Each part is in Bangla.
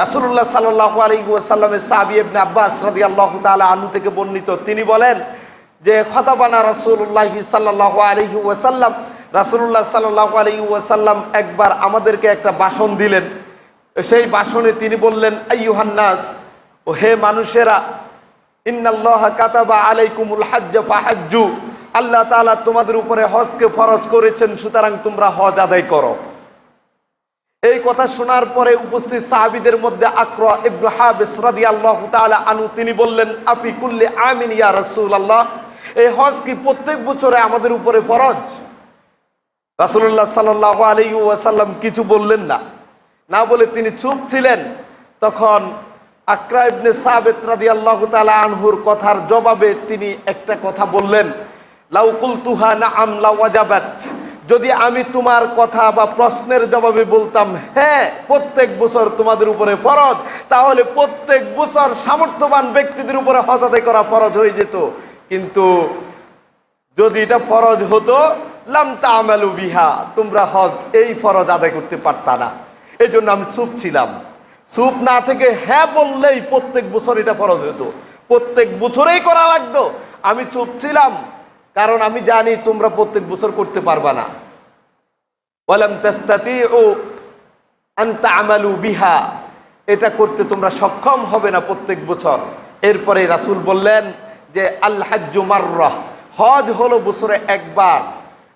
রাসূলুল্লাহ সাল্লাল্লাহু আলাইহি ওয়াসাল্লামের সাহাবী ইবনে আব্বাস রাদিয়াল্লাহু তাআলা আনহু থেকে বর্ণিত, তিনি বলেন যে খতাবানা রাসূলুল্লাহ সাল্লাল্লাহু আলাইহি ওয়াসাল্লাম, রাসূলুল্লাহ সাল্লাল্লাহু আলাইহি ওয়াসাল্লাম একবার আমাদেরকে একটা ভাষণ দিলেন। সেই ভাষণে তিনি বললেন, আইয়ুহান নাস, ও হে মানুষেরা, ইন্নাল্লাহা কাতাবা আলাইকুমুল হাজ্জ ফাহাজ্জু, আল্লাহ তাআলা তোমাদের উপরে হজকে ফরজ করেছেন, সুতরাং তোমরা হজ আদায় করো। এই কথা শোনার পরে উপস্থিত সাহাবীদের মধ্যে আকরা ইবনে হাবিস রাদিয়াল্লাহু তাআলা আনহু, তিনি বললেন, আফি কুল্লি আমিন ইয়া রাসূলুল্লাহ, এই হজ কি প্রত্যেক বছরে আমাদের উপরে ফরজ? রাসূলুল্লাহ সাল্লাল্লাহু আলাইহি ওয়াসাল্লাম কিছু বললেন না, না বলে তিনি চুপ ছিলেন। তখন আকরা ইবনে সাবিত রাদিয়াল্লাহু তাআলা আনহুর কথার জবাবে তিনি একটা কথা বললেন, লাউ কুলতুহা নাআম লাউ ওয়াজাবাত, যদি আমি তোমার কথা বা প্রশ্নের জবাবে বলতাম হ্যাঁ প্রত্যেক বছর তোমাদের উপরে ফরজ, তাহলে প্রত্যেক বছর সামর্থ্যবান ব্যক্তিদের উপরে হজ আদায় করা ফরজ হয়ে যেত। কিন্তু যদি এটা ফরজ হতো, লাম তা'মালু বিহা, তোমরা হজ এই ফরজ আদায় করতে পারতা না। এই জন্য আমি চুপ ছিলাম। চুপ না থেকে হ্যাঁ বললেই প্রত্যেক বছর এটা ফরজ হতো, প্রত্যেক বছরেই করা লাগতো। আমি চুপ ছিলাম কারণ আমি জানি তোমরা প্রত্যেক বছর করতে পারবা না। ওয়ালাম তাস্তাতিউ আন তা'মালু বিহা, এটা করতে তোমরা সক্ষম হবে না প্রত্যেক বছর। এরপরে রাসূল বললেন যে আল হাজ্জু মাররাহ, হজ হলো বছরে একবার।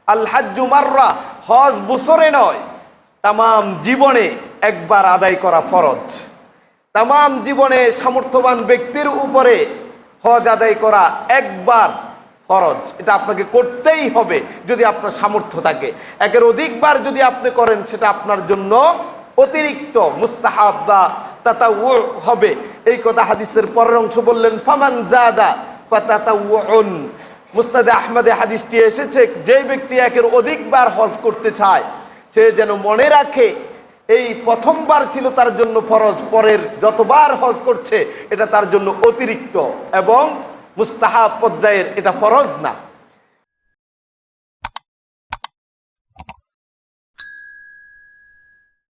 আল হাজ্জু মাররাহ, হজ বছরে নয়, তামাম জীবনে একবার আদায় করা ফরজ। তামাম জীবনে সামর্থ্যবান ব্যক্তির উপরে হজ আদায় করা একবার ফরজ। এটা আপনাকে করতেই হবে যদি আপনার সামর্থ্য থাকে। একের অধিকবার যদি আপনি করেন সেটা আপনার জন্য অতিরিক্ত মুস্তাহাব বা তাতাওয়ু হবে। এই কথা হাদিসের পরের অংশ বললেন, ফামান জাদা ফাতাতাওয়ুন। মুসনাদে আহমদে হাদিসটি এসেছে, যে ব্যক্তি একের অধিকবার হজ করতে চায় সে যেন মনে রাখে এই প্রথমবার ছিল তার জন্য ফরজ, পরের যতবার হজ করছে এটা তার জন্য অতিরিক্ত এবং মুস্তাহাব পর্যায়ের, এটা ফরজ না।